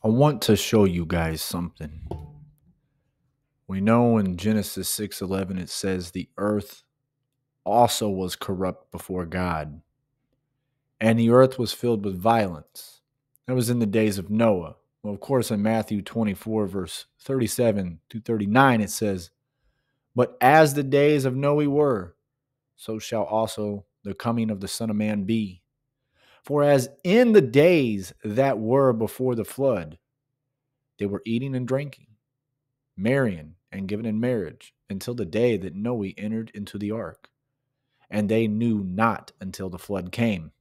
I want to show you guys something. We know in Genesis 6:11 it says the earth also was corrupt before God, and the earth was filled with violence. That was in the days of Noah. Well, of course, in Matthew 24, verse 37 to 39, it says, "But as the days of Noah were, so shall also the coming of the Son of Man be. For as in the days that were before the flood, they were eating and drinking, marrying and giving in marriage, until the day that Noah entered into the ark. And they knew not until the flood came,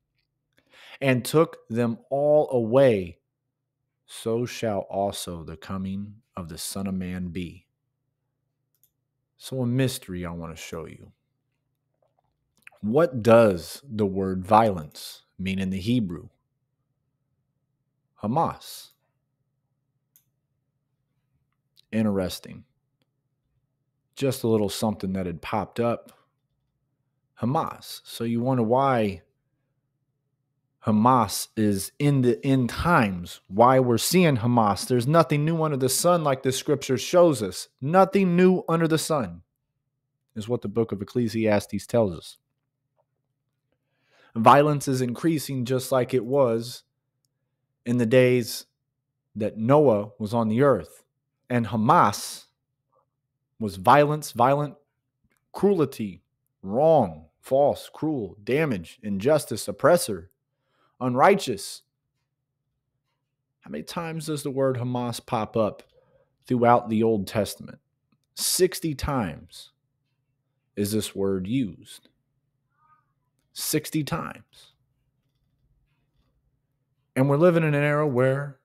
and took them all away. So shall also the coming of the Son of Man be." So, a mystery I want to show you. What does the word violence mean in the Hebrew? Hamas. Interesting. Just a little something that had popped up. Hamas. So you wonder why Hamas is in the end times, why we're seeing Hamas. There's nothing new under the sun, like the scripture shows us. Nothing new under the sun is what the book of Ecclesiastes tells us. Violence is increasing just like it was in the days that Noah was on the earth. And Hamas was violence, violent, cruelty, wrong, false, cruel, damage, injustice, oppressor, unrighteous. How many times does the word Hamas pop up throughout the Old Testament? 60 times is this word used. 60 times. And we're living in an era where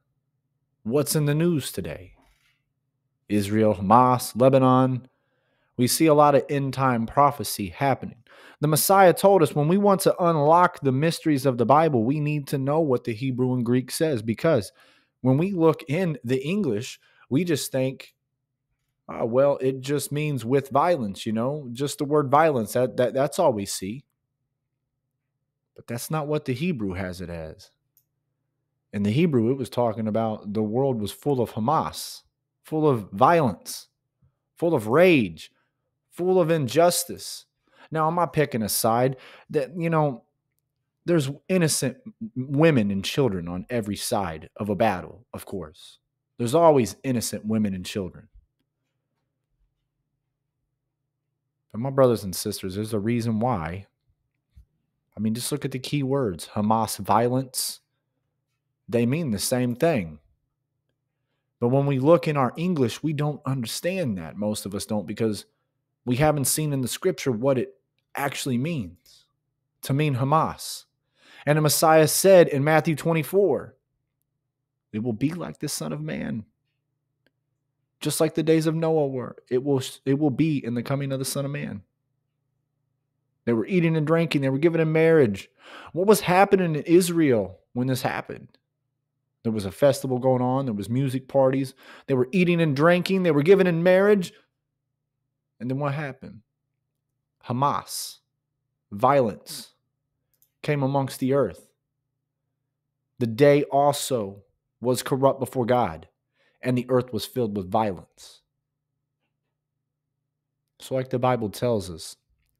what's in the news today? Israel, Hamas, Lebanon. We see a lot of end time prophecy happening. The Messiah told us when we want to unlock the mysteries of the Bible, we need to know what the Hebrew and Greek says, because when we look in the English, we just think, oh, well, it just means with violence, just the word violence. That's all we see. But that's not what the Hebrew has it as. In the Hebrew, it was talking about the world was full of Hamas, full of violence, full of rage, full of injustice. Now, I'm not picking a side. That, there's innocent women and children on every side of a battle, of course. There's always innocent women and children. But my brothers and sisters, there's a reason why. I mean, just look at the key words. Hamas, violence. They mean the same thing. But when we look in our English, we don't understand that. Most of us don't, because we haven't seen in the scripture what it actually means to mean Hamas. And the Messiah said in Matthew 24, it will be like the Son of Man. Just like the days of Noah were. It will be in the coming of the Son of Man. They were eating and drinking. They were given in marriage. What was happening in Israel when this happened? There was a festival going on. There was music parties. They were eating and drinking. They were given in marriage. And then what happened? Hamas, violence, came amongst the earth. The day also was corrupt before God, and the earth was filled with violence. So like the Bible tells us,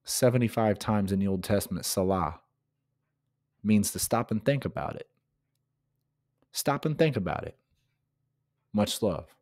75 times in the Old Testament, Salah means to stop and think about it. Stop and think about it. Much love.